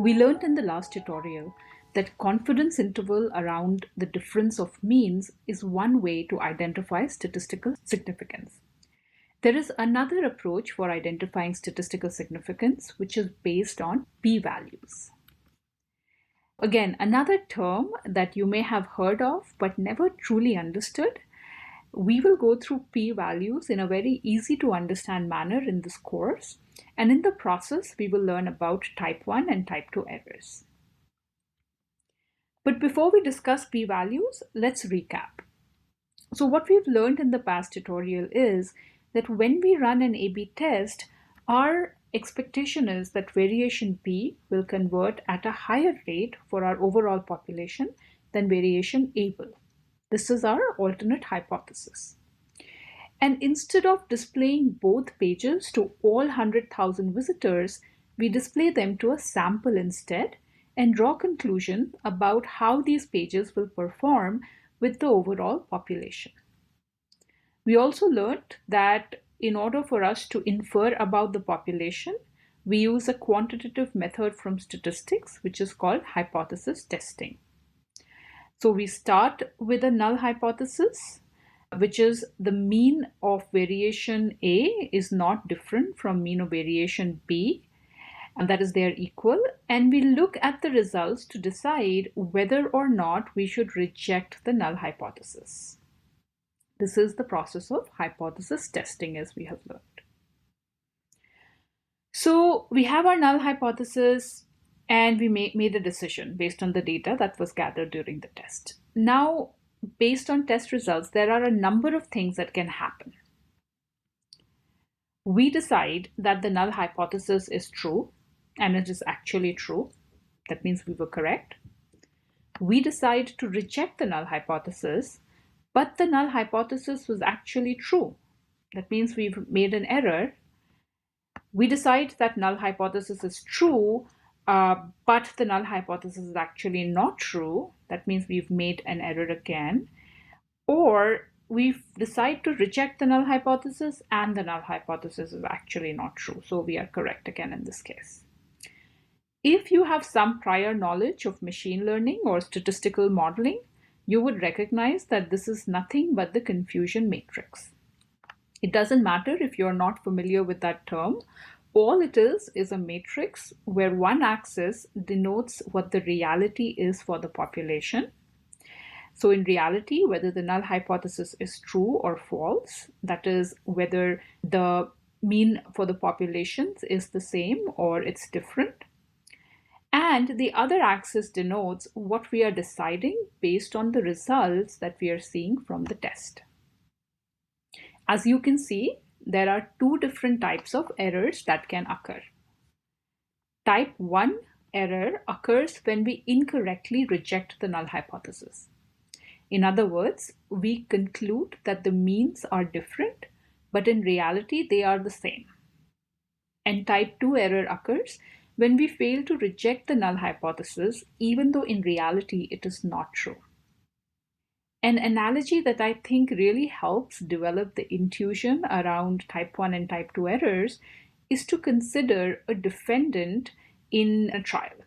We learned in the last tutorial that confidence interval around the difference of means is one way to identify statistical significance. There is another approach for identifying statistical significance, which is based on p-values. Again, another term that you may have heard of but never truly understood. We will go through p-values in a very easy to understand manner in this course, and in the process we will learn about type 1 and type 2 errors. But before we discuss p-values, let's recap. So what we've learned in the past tutorial is that when we run an A/B test, our expectation is that variation P will convert at a higher rate for our overall population than variation A will. This is our alternate hypothesis. And instead of displaying both pages to all 100,000 visitors, we display them to a sample instead and draw conclusion about how these pages will perform with the overall population. We also learned that in order for us to infer about the population, we use a quantitative method from statistics, which is called hypothesis testing. So we start with a null hypothesis, which is the mean of variation A is not different from mean of variation B, and that is they are equal. And we look at the results to decide whether or not we should reject the null hypothesis. This is the process of hypothesis testing, as we have learned. So we have our null hypothesis and we made a decision based on the data that was gathered during the test. Now, based on test results, there are a number of things that can happen. We decide that the null hypothesis is true, and it is actually true. That means we were correct. We decide to reject the null hypothesis, but the null hypothesis was actually true. That means we've made an error. We decide that null hypothesis is true, but the null hypothesis is actually not true. That means we've made an error again. Or we decide to reject the null hypothesis and the null hypothesis is actually not true. So we are correct again in this case. If you have some prior knowledge of machine learning or statistical modeling, you would recognize that this is nothing but the confusion matrix. It doesn't matter if you're not familiar with that term. All it is a matrix where one axis denotes what the reality is for the population. So in reality, whether the null hypothesis is true or false, that is whether the mean for the populations is the same or it's different. And the other axis denotes what we are deciding based on the results that we are seeing from the test. As you can see, there are two different types of errors that can occur. Type 1 error occurs when we incorrectly reject the null hypothesis. In other words, we conclude that the means are different, but in reality they are the same. And type 2 error occurs when we fail to reject the null hypothesis, even though in reality it is not true. An analogy that I think really helps develop the intuition around type 1 and type 2 errors is to consider a defendant in a trial.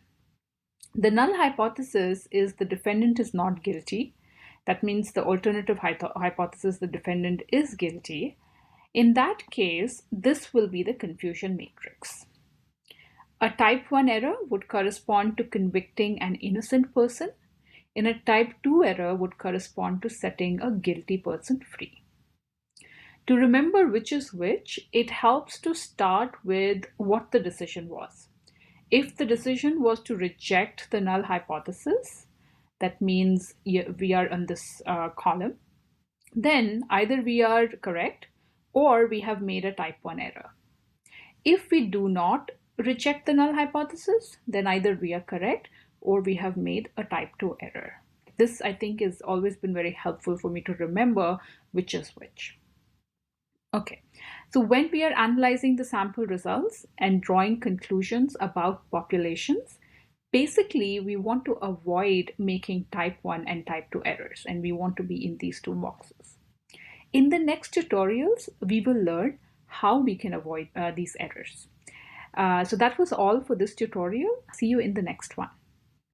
The null hypothesis is the defendant is not guilty. That means the alternative hypothesis, the defendant is guilty. In that case, this will be the confusion matrix. A type 1 error would correspond to convicting an innocent person, and a type 2 error would correspond to setting a guilty person free. To remember which is which, it helps to start with what the decision was. If the decision was to reject the null hypothesis, that means we are on this column, then either we are correct or we have made a type 1 error. If we do not reject the null hypothesis, then either we are correct or we have made a type 2 error. This, I think, has always been very helpful for me to remember which is which. Okay, so when we are analyzing the sample results and drawing conclusions about populations, basically we want to avoid making type 1 and type 2 errors, and we want to be in these two boxes. In the next tutorials, we will learn how we can avoid these errors. So that was all for this tutorial. See you in the next one.